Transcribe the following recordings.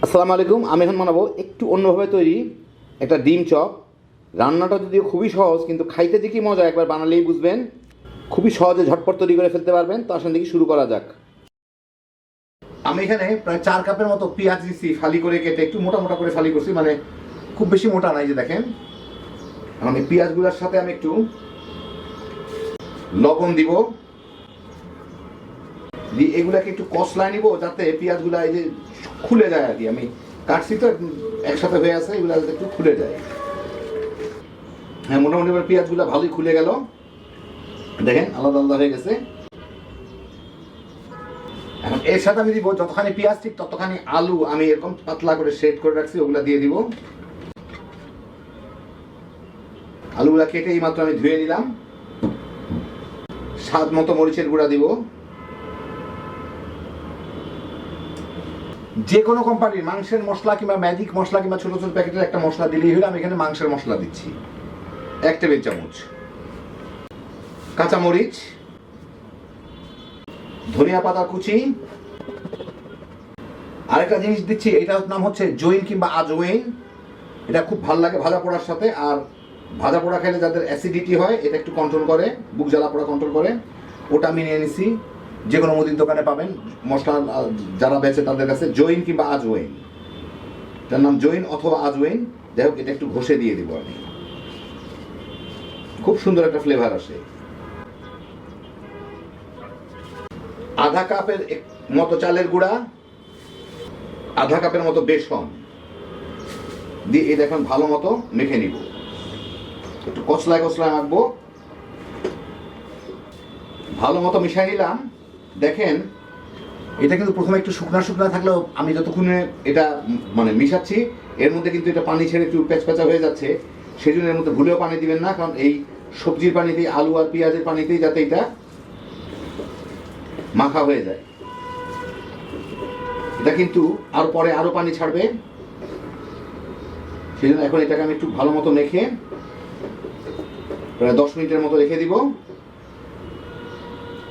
আসসালামু আলাইকুম। আমি এখন বানাবো একটু অন্যভাবে তৈরি একটা ডিম চপ। রান্নাটা যদিও খুবই সহজ, কিন্তু খাইতে যে কি মজা একবার বানালেই বুঝবেন। খুবই সহজে ঝটপট তৈরি করে ফেলতে পারবেন। তো আসলে দেখি শুরু করা যাক। আমি এখানে প্রায় 4 কাপের মতো পেঁয়াজ দিচ্ছি, ফালি করে কেটে একটু মোটা মোটা করে ফালি করছি, মানে খুব বেশি মোটা নাই, যে দেখেন। এখন এই পেঁয়াজগুলোর সাথে আমি একটু লবণ দিব, দিয়ে এগুলাকে একটু কষলায় নিব যাতে পেঁয়াজগুলো এই যে খুলে যায় আর কি। আমি কাটছি তো একসাথে হয়ে আছে, এগুলো যাতে একটু খুলে যায়। হ্যাঁ, মোটামুটি এবার পেঁয়াজগুলো ভালোই খুলে গেল, দেখেন আলাদা আলাদা হয়ে গেছে। এখন এর সাথে আমি দিব যতখানি পেঁয়াজ ঠিক ততখানি আলু আমি এরকম পাতলা করে সেট করে রাখছি, ওগুলা দিয়ে দিব। আলুগুলা কেটে এই মাত্র আমি ধুয়ে নিলাম। স্বাদ মতো মরিচের গুঁড়া দিব। যে কোনো কোম্পানির মাংসের মশলা কিংবা ম্যাজিক মশলা কিংবা ছোট ছোট প্যাকেটের একটা মশলা দিলেই হলো। আমি এখানে মাংসের মশলা দিচ্ছি 1 টেবিল চামচ। কাঁচামরিচ, ধনিয়া পাতা কুচি, আরেকটা জিনিস দিচ্ছি, এটার নাম হচ্ছে জৈন কিংবা আজওয়াইন। এটা খুব ভালো লাগে ভাজা পোড়ার সাথে। আর ভাজা পোড়া খেলে যাদের অ্যাসিডিটি হয়, এটা একটু কন্ট্রোল করে, বুক জ্বালা পোড়া কন্ট্রোল করে। ওটা আমি নিয়ে নিছি, যে কোনো মুদির দোকানে পাবেন মশলা যারা বেচে তাদের কাছে। জৈন কিংবা আজওয়াইন, তার নাম জৈন অথবা আজওয়াইন, যাই হোক। এটা একটু ঘষে দিয়ে দিব আমি, খুব সুন্দর একটা ফ্লেভার আসে। আধা কাপের মতো চালের গুঁড়া, আধা কাপের মতো বেসন দিয়ে এই দেখুন ভালো মতো মেখে নিব। একটু কচলায় কচলায় মাখবো। ভালো মতো মিশাই নিলাম। দেখেন এটা কিন্তু প্রথমে একটু শুকনা শুকনা থাকলেও আমি যতক্ষণে এটা মানে মিশাচ্ছি, এর মধ্যে কিন্তু এটা পানি ছেড়ে একটু প্যাচপ্যাচা হয়ে যাচ্ছে। সেই জন্য এর মধ্যে ভুলেও পানি দিবেন না, কারণ এই সবজির পানিতেই, আলু আর পেঁয়াজের পানিতেই যাতে এটা মাখা হয়ে যায়। এটা কিন্তু আর পরে আরো পানি ছাড়বে, সেই জন্য এখন এটাকে আমি একটু ভালো মতো মেখে প্রায় 10 মিনিটের মতো রেখে দিব।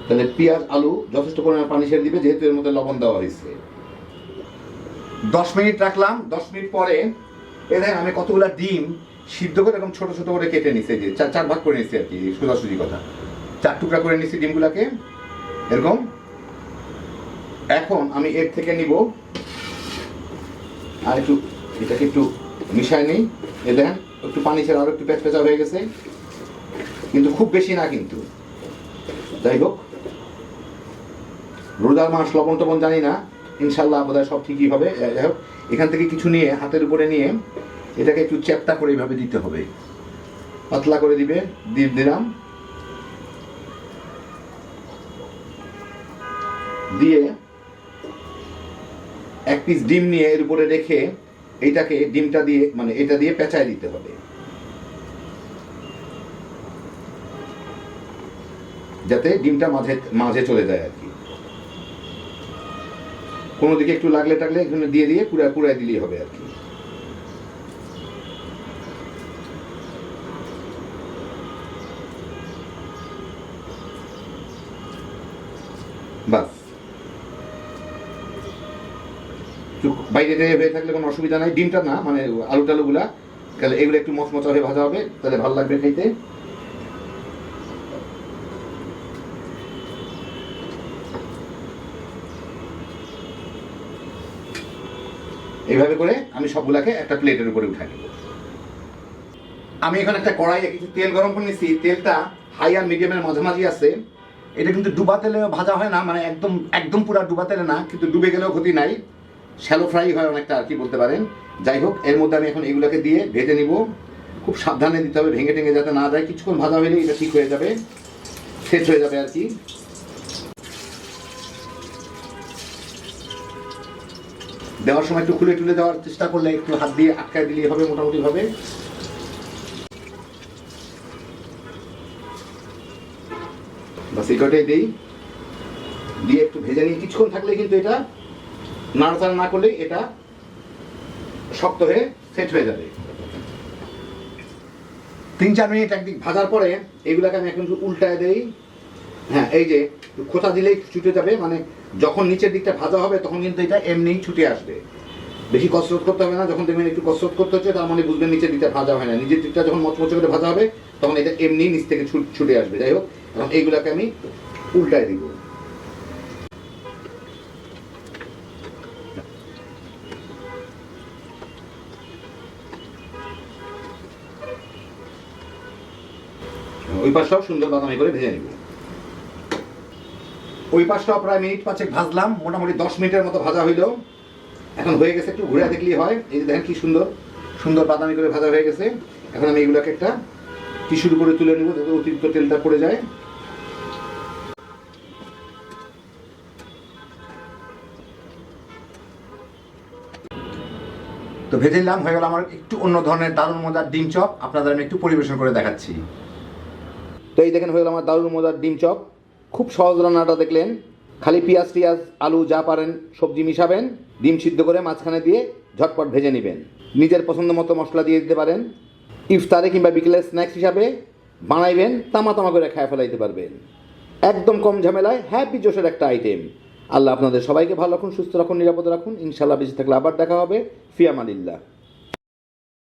তাহলে পেঁয়াজ আলু যথেষ্ট পরিমাণে পানি ছেড়ে দিবে, যেহেতু এর মধ্যে লবণ দেওয়া হয়েছে। 10 মিনিট রাখলাম। 10 মিনিট পরে এই দেখেন আমি কতগুলা ডিম সিদ্ধ করে এরকম ছোট ছোট করে কেটে নিছি, যে 4 ভাগ করে নিছি আর কি, সোজাসুজি কথা। 4 টুকরা করে নিছি ডিমগুলাকে এরকম। এখন আমি এর থেকে নিব আর একটু এটাকে একটু মিশাই নিই। এ দেখেন একটু পানি ছেড়ে আরো একটু প্যাচপ্যাচা হয়ে গেছে, কিন্তু খুব বেশি না কিন্তু। যাই হোক, রোজার মাস, লবণ টবণ জানি না, ইনশাল্লাহ বোধহয় সব ঠিকই হবে। যাই হোক, এখান থেকে কিছু নিয়ে হাতের উপরে নিয়ে এটাকে একটু চ্যাপ্টা করে এইভাবে দিতে হবে, পাতলা করে দিলাম। দিয়ে 1 পিস ডিম নিয়ে এর উপরে রেখে এইটাকে ডিমটা দিয়ে মানে এটা দিয়ে পেঁচায় দিতে হবে, যাতে ডিমটা মাঝে মাঝে চলে যায় আর কি। কোনো দিকে একটু লাগলে টাগলে এখানে দিয়ে দিয়ে পুরাই দিলেই হবে আর কি। বাস, বাইরে হয়ে থাকলে কোনো অসুবিধা নাই। ডিমটা না, মানে আলু টালুগুলা, তাহলে এগুলো একটু মচমচা হয়ে ভাজা হবে, তাহলে ভালো লাগবে খাইতে। এইভাবে করে আমি সবগুলাকে একটা প্লেটের উপরে উঠাই নেব। আমি এখন একটা কড়াইয়ে কিছু তেল গরম করে নিচ্ছি। তেলটা হাই আর মিডিয়ামের মাঝামাঝি আছে। এটা কিন্তু ডুবা তেলে ভাজা হয় না, মানে একদম একদম পুরো ডুবা তেলে না, কিন্তু ডুবে গেলেও ক্ষতি নাই, শ্যালো ফ্রাই হয় অনেকটা আর কি বলতে পারেন। যাই হোক, এর মধ্যে আমি এখন এগুলোকে দিয়ে ভেজে নিব। খুব সাবধানে দিতে হবে, ভেঙে টেঙে যাতে না যায়। কিছুক্ষণ ভাজা হলে এটা ঠিক হয়ে যাবে, সেট হয়ে যাবে আর কি। দেওয়ার সময় একটু খুলে টুলে দেওয়ার চেষ্টা করলে, একটু হাত দিয়ে আটকায় দিলেই হবে মোটামুটি ভাবে। বাস এই কটাই দিই, দিয়ে একটু ভেজে নিয়ে কিছুক্ষণ থাকলে কিন্তু এটা নাড়াচাড়া না করলেই এটা শক্ত হয়ে সেট হয়ে যাবে। 3-4 মিনিট একদিক ভাজার পরে এগুলাকে আমি এখন উল্টায় দেই। হ্যাঁ, এই যে খোঁচা দিলেই ছুটে যাবে, মানে যখন নিচের দিকটা ভাজা হবে তখন কিন্তু এটা এমনিই ছুটে আসবে। বেশি কসরত করতে হবে না, যখন দেখবেন একটু কসরত করতে হচ্ছে তার মানে বুঝবেন নিচের দিকটা ভাজা হয় না। নিচের দিকটা যখন মচমচে করে ভাজা হবে তখন এটা এমনি নিচ থেকে ছুটে আসবে। যাই হোক, এখন এইগুলাকে আমি উল্টায় দিব। ওই পাশটাও সুন্দর বাদামি করে ভেজে নিব। ওই পাশটাও প্রায় মিনিট 5 ভাজলাম, মোটামুটি 10 মিনিটের মতো ভাজা হইল। এখন হয়ে গেছে, একটু ঘুরে দেখলেই হয়। এই যে দেখেন কি সুন্দর সুন্দর বাদামি করে ভাজা হয়ে গেছে। এখন আমি এগুলোকে একটা টিস্যুর উপরে তুলে নিব যাতে অতিরিক্ত তেলটা পড়ে যায়। তো ভেজে নিলাম, হয়ে গেল আমার একটু অন্য ধরনের দারুণ মজার ডিম চপ। আপনাদের আমি একটু পরিবেশন করে দেখাচ্ছি। তো এই দেখেন হয়ে গেল আমার দারুণ মজার ডিম চপ। খুব সহজ রান্নাটা দেখলেন। খালি পেঁয়াজ টিয়াজ আলু যা পারেন সবজি মিশাবেন, ডিম সিদ্ধ করে মাঝখানে দিয়ে ঝটপট ভেজে নেবেন। নিজের পছন্দ মতো মশলা দিয়ে দিতে পারেন। ইফতারে কিংবা বিকেলের স্ন্যাক্স হিসাবে বানাইবেন, তামা তামা করে খায় ফেলাইতে পারবেন। একদম কম ঝামেলায় হ্যাপি জোশের একটা আইটেম। আল্লাহ আপনাদের সবাইকে ভালো রাখুন, সুস্থ রাখুন, নিরাপদ রাখুন। ইনশাল্লাহ বেঁচে থাকলে আবার দেখা হবে। ফি আমানিল্লাহ।